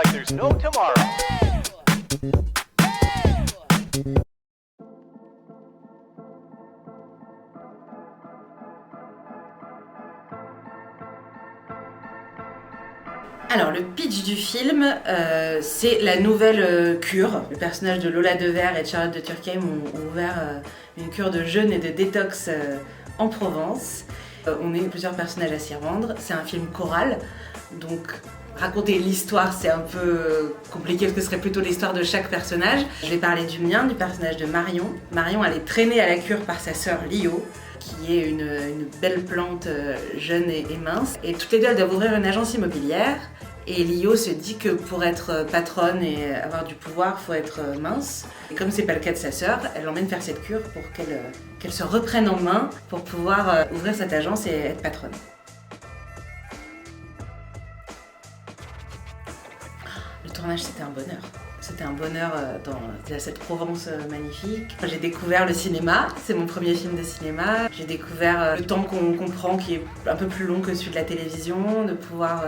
like there's no tomorrow. Alors le pitch du film, c'est la nouvelle cure. Le personnage de Lola Devers et de Charlotte de Turckheim ont ouvert une cure de jeûne et de détox en Provence. On est plusieurs personnages à s'y rendre. C'est un film choral, donc raconter l'histoire c'est un peu compliqué parce que ce serait plutôt l'histoire de chaque personnage. Je vais parler du mien, du personnage de Marion. Marion, elle est traînée à la cure par sa sœur Lio, qui est une belle plante jeune et mince. Et toutes les deux, elles doivent ouvrir une agence immobilière. Et Lio se dit que pour être patronne et avoir du pouvoir, il faut être mince. Et comme c'est pas le cas de sa sœur, elle l'emmène faire cette cure pour qu'elle se reprenne en main pour pouvoir ouvrir cette agence et être patronne. Le tournage, c'était un bonheur. C'était un bonheur dans cette Provence magnifique. J'ai découvert le cinéma, c'est mon premier film de cinéma. J'ai découvert le temps qu'on prend qui est un peu plus long que celui de la télévision, de pouvoir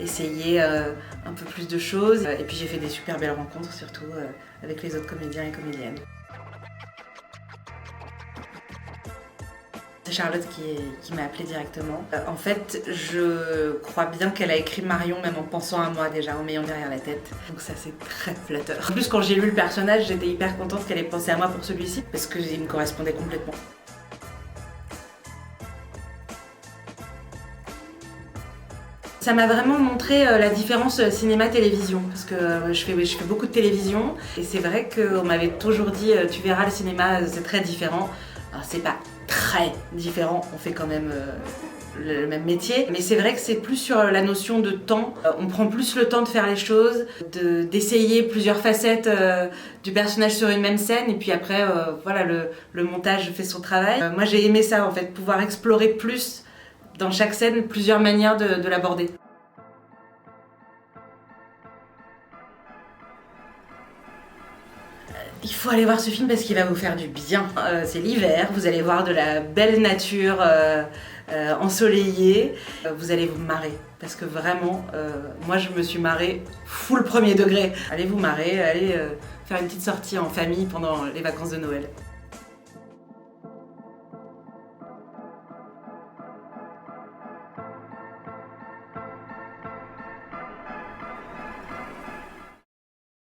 essayer un peu plus de choses. Et puis j'ai fait des super belles rencontres, surtout avec les autres comédiens et comédiennes. C'est Charlotte qui m'a appelée directement. En fait, je crois bien qu'elle a écrit Marion même en pensant à moi déjà, en m'ayant derrière la tête. Donc ça, c'est très flatteur. En plus, quand j'ai lu le personnage, j'étais hyper contente qu'elle ait pensé à moi pour celui-ci, parce qu'il me correspondait complètement. Ça m'a vraiment montré la différence cinéma-télévision, parce que je fais beaucoup de télévision, et c'est vrai qu'on m'avait toujours dit « tu verras, le cinéma, c'est très différent ». Alors c'est pas très différent, on fait quand même le même métier, mais c'est vrai que c'est plus sur la notion de temps. On prend plus le temps de faire les choses, d'essayer plusieurs facettes du personnage sur une même scène, et puis après, voilà, le montage fait son travail. Moi j'ai aimé ça en fait, pouvoir explorer plus dans chaque scène plusieurs manières de l'aborder. Il faut aller voir ce film parce qu'il va vous faire du bien. C'est l'hiver, vous allez voir de la belle nature ensoleillée. Vous allez vous marrer parce que vraiment, moi je me suis marrée full premier degré. Allez vous marrer, allez faire une petite sortie en famille pendant les vacances de Noël.